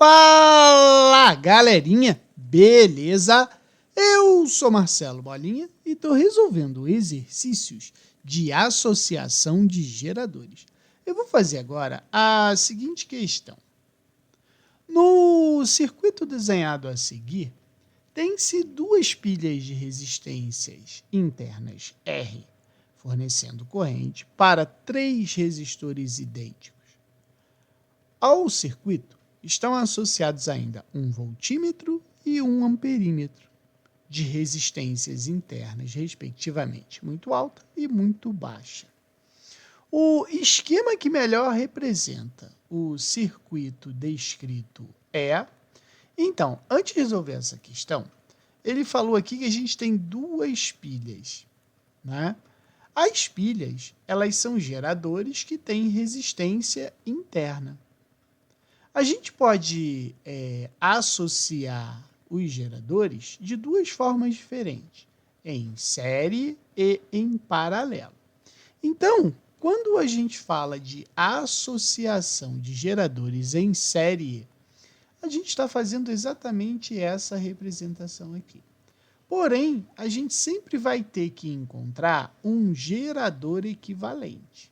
Fala, galerinha! Beleza? Eu sou Marcelo Bolinha e estou resolvendo exercícios de associação de geradores. Eu vou fazer agora a seguinte questão. No circuito desenhado a seguir, tem-se duas pilhas de resistências internas R, fornecendo corrente para três resistores idênticos. Ao circuito, estão associados ainda um voltímetro e um amperímetro, de resistências internas, respectivamente, muito alta e muito baixa. O esquema que melhor representa o circuito descrito é... Então, antes de resolver essa questão, ele falou aqui que a gente tem duas pilhas, né? As pilhas, elas são geradores que têm resistência interna. A gente pode associar os geradores de duas formas diferentes, em série e em paralelo. Então, quando a gente fala de associação de geradores em série, a gente está fazendo exatamente essa representação aqui. Porém, a gente sempre vai ter que encontrar um gerador equivalente.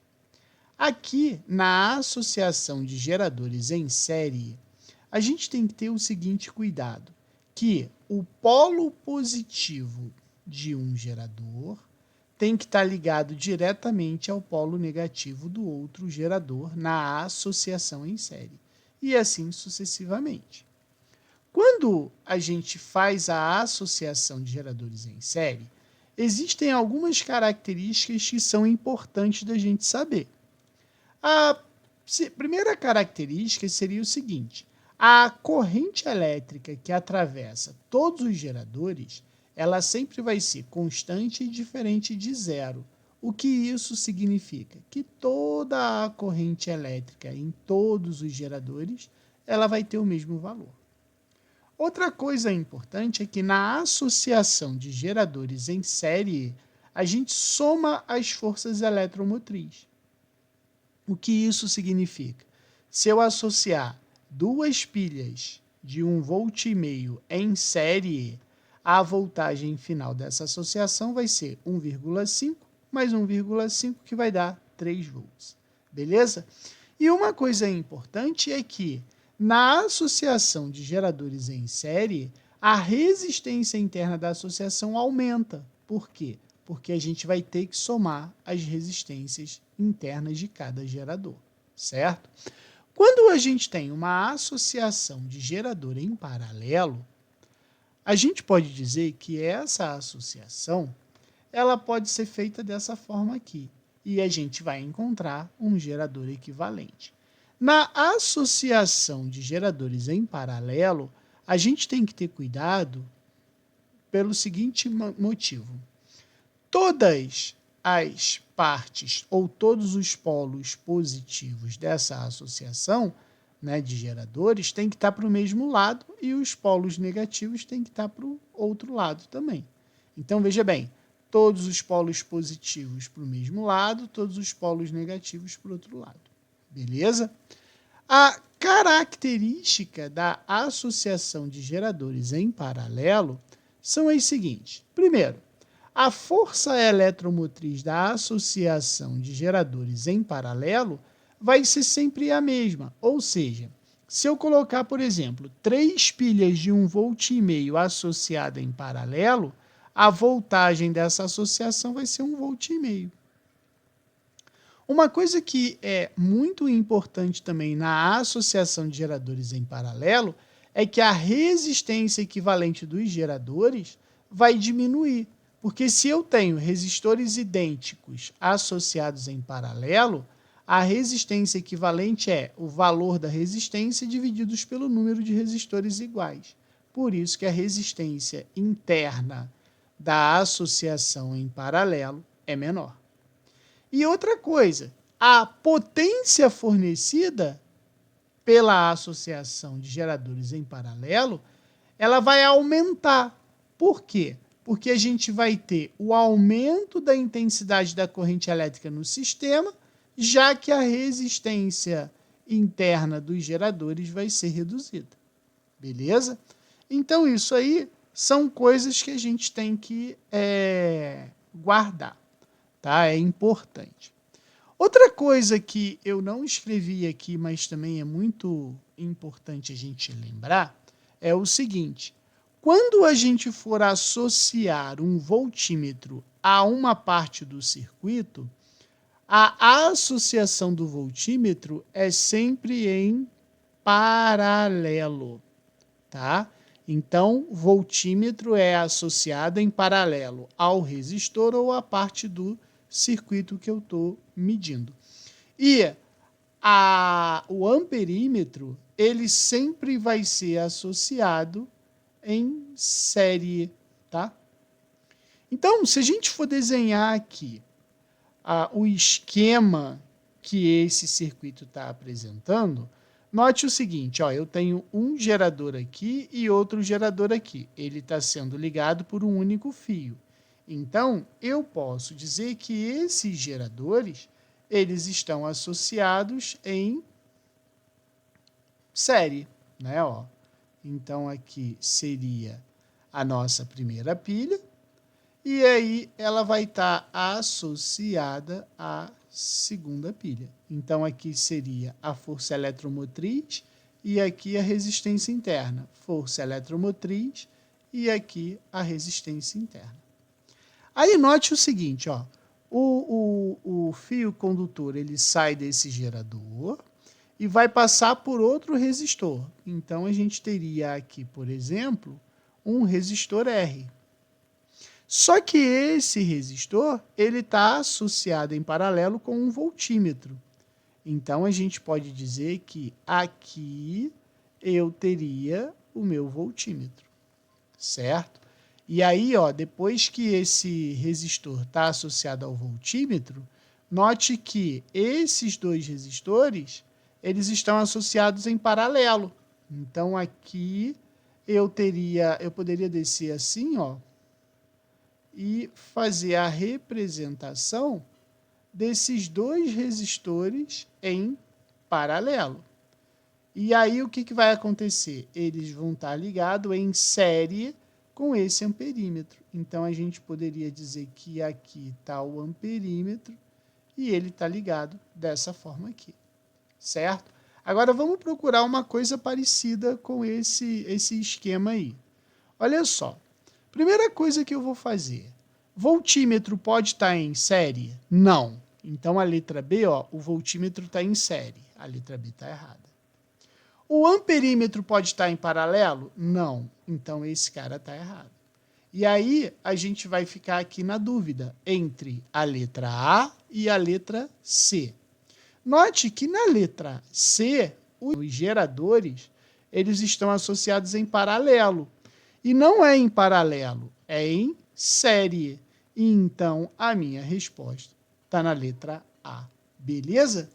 Aqui, na associação de geradores em série, a gente tem que ter o seguinte cuidado, que o polo positivo de um gerador tem que estar ligado diretamente ao polo negativo do outro gerador na associação em série, e assim sucessivamente. Quando a gente faz a associação de geradores em série, existem algumas características que são importantes da gente saber. A primeira característica seria o seguinte: a corrente elétrica que atravessa todos os geradores, ela sempre vai ser constante e diferente de zero. O que isso significa? Que toda a corrente elétrica em todos os geradores, ela vai ter o mesmo valor. Outra coisa importante é que na associação de geradores em série, a gente soma as forças eletromotrizes. O que isso significa? Se eu associar duas pilhas de 1,5 volt em série, a voltagem final dessa associação vai ser 1,5 mais 1,5, que vai dar 3 volts. Beleza? E uma coisa importante é que, na associação de geradores em série, a resistência interna da associação aumenta. Por quê? Porque a gente vai ter que somar as resistências internas de cada gerador, certo? Quando a gente tem uma associação de gerador em paralelo, a gente pode dizer que essa associação ela pode ser feita dessa forma aqui, e a gente vai encontrar um gerador equivalente. Na associação de geradores em paralelo, a gente tem que ter cuidado pelo seguinte motivo. Todas as partes ou todos os polos positivos dessa associação, né, de geradores têm que estar para o mesmo lado e os polos negativos têm que estar para o outro lado também. Então, veja bem, todos os polos positivos para o mesmo lado, todos os polos negativos para o outro lado. Beleza? A característica da associação de geradores em paralelo são as seguintes. Primeiro, a força eletromotriz da associação de geradores em paralelo vai ser sempre a mesma, ou seja, se eu colocar, por exemplo, 3 pilhas de 1,5 volt associadas em paralelo, a voltagem dessa associação vai ser 1,5 volt. Uma coisa que é muito importante também na associação de geradores em paralelo é que a resistência equivalente dos geradores vai diminuir. Porque se eu tenho resistores idênticos associados em paralelo, a resistência equivalente é o valor da resistência divididos pelo número de resistores iguais. Por isso que a resistência interna da associação em paralelo é menor. E outra coisa, a potência fornecida pela associação de geradores em paralelo, ela vai aumentar. Por quê? Porque a gente vai ter o aumento da intensidade da corrente elétrica no sistema, já que a resistência interna dos geradores vai ser reduzida. beleza? Então, isso aí são coisas que a gente tem que guardar, tá? É importante. Outra coisa que eu não escrevi aqui, mas também é muito importante a gente lembrar, é o seguinte: quando a gente for associar um voltímetro a uma parte do circuito, a associação do voltímetro é sempre em paralelo, tá? Então, voltímetro é associado em paralelo ao resistor ou à parte do circuito que eu estou medindo. E o amperímetro, ele sempre vai ser associado em série, tá? Então, se a gente for desenhar aqui o esquema que esse circuito está apresentando, note o seguinte, ó, eu tenho um gerador aqui e outro gerador aqui. Ele está sendo ligado por um único fio. Então, eu posso dizer que esses geradores, eles estão associados em série, né? Ó. Então, aqui seria a nossa primeira pilha, e aí ela vai estar associada à segunda pilha. Então, aqui seria a força eletromotriz e aqui a resistência interna. Força eletromotriz e aqui a resistência interna. Aí note o seguinte, ó, o fio condutor ele sai desse gerador e vai passar por outro resistor. Então, a gente teria aqui, por exemplo, um resistor R. Só que esse resistor ele está associado em paralelo com um voltímetro. Então, a gente pode dizer que aqui eu teria o meu voltímetro, certo? E aí, ó, depois que esse resistor está associado ao voltímetro, note que esses dois resistores eles estão associados em paralelo. Então, aqui eu poderia descer assim, ó, e fazer a representação desses dois resistores em paralelo. E aí o que vai acontecer? Eles vão estar ligados em série com esse amperímetro. Então, a gente poderia dizer que aqui está o amperímetro e ele está ligado dessa forma aqui, certo? Agora, vamos procurar uma coisa parecida com esse esquema aí. Olha só. Primeira coisa que eu vou fazer. Voltímetro pode estar em série? Não. Então, a letra B, ó, o voltímetro está em série. A letra B está errada. O amperímetro pode estar em paralelo? Não. Então, esse cara está errado. E aí, a gente vai ficar aqui na dúvida entre a letra A e a letra C. Note que na letra C, os geradores eles estão associados em paralelo. E não é em paralelo, é em série. E então, a minha resposta está na letra A. Beleza?